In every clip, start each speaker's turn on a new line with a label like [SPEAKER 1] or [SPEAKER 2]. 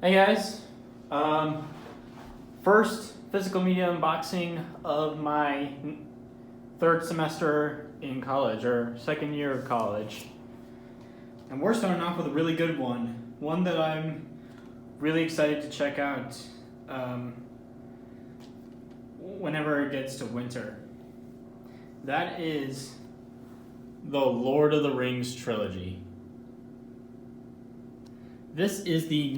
[SPEAKER 1] Hey guys, first physical media unboxing of my third semester in college, or second year of college. And we're starting off with a really good one that I'm really excited to check out whenever it gets to winter. That is the Lord of the Rings trilogy. This is the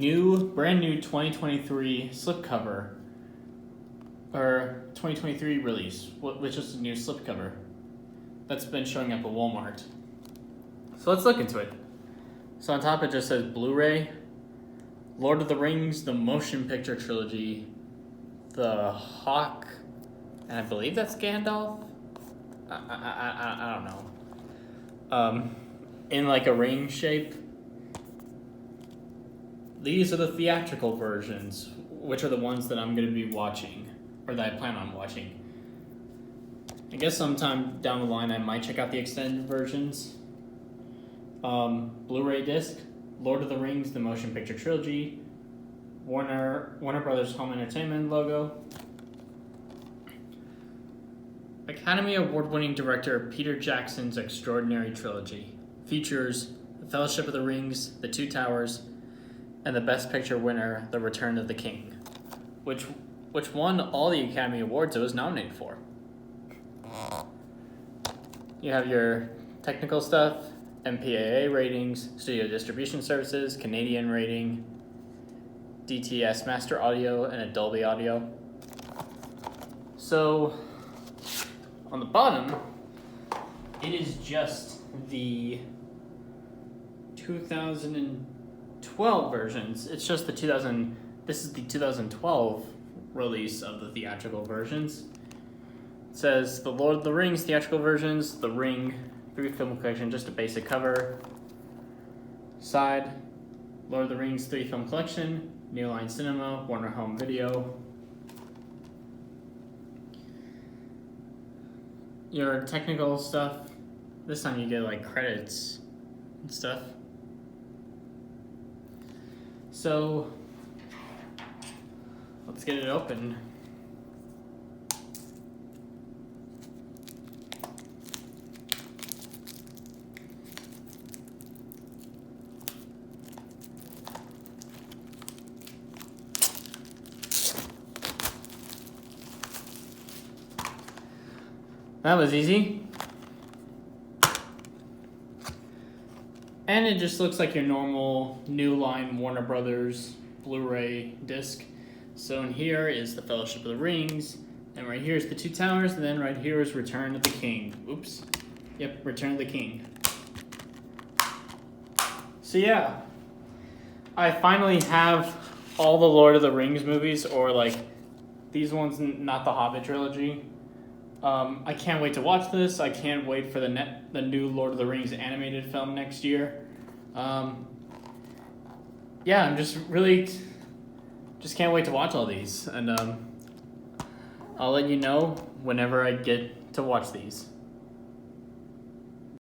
[SPEAKER 1] brand new 2023 slipcover, or 2023 release, which is a new slipcover that's been showing up at Walmart. So let's look into it. So on top it just says Blu-ray, Lord of the Rings, the motion picture trilogy, the Hawk, and I believe that's Gandalf. I don't know. In like a ring shape. These are the theatrical versions, which are the ones that I'm going to be watching, or that I plan on watching. I guess sometime down the line I might check out the extended versions. Blu-ray disc, Lord of the Rings, the motion picture trilogy, Warner Brothers Home Entertainment logo. Academy Award-winning director Peter Jackson's extraordinary trilogy features The Fellowship of the Rings, The Two Towers, and the Best Picture winner, The Return of the King, which won all the Academy Awards it was nominated for. You have your technical stuff, MPAA ratings, studio distribution services, Canadian rating, DTS Master Audio, and a Dolby Audio. So, on the bottom, it is just the 2012 versions. It's just this is the 2012 release of the theatrical versions. It says the Lord of the Rings theatrical versions, The Ring 3 film collection, just a basic cover. Side, Lord of the Rings 3 film collection, New Line Cinema, Warner Home Video. Your technical stuff, this time you get like credits and stuff. So, let's get it open. That was easy. And it just looks like your normal New Line Warner Brothers Blu-ray disc. So in here is The Fellowship of the Rings, and right here is The Two Towers, and then right here is Return of the King. Oops. Yep, Return of the King. So yeah, I finally have all the Lord of the Rings movies, or like these ones, not the Hobbit trilogy. I can't wait to watch this. I can't wait for the new Lord of the Rings animated film next year. Yeah, I'm just can't wait to watch all these, and I'll let you know whenever I get to watch these.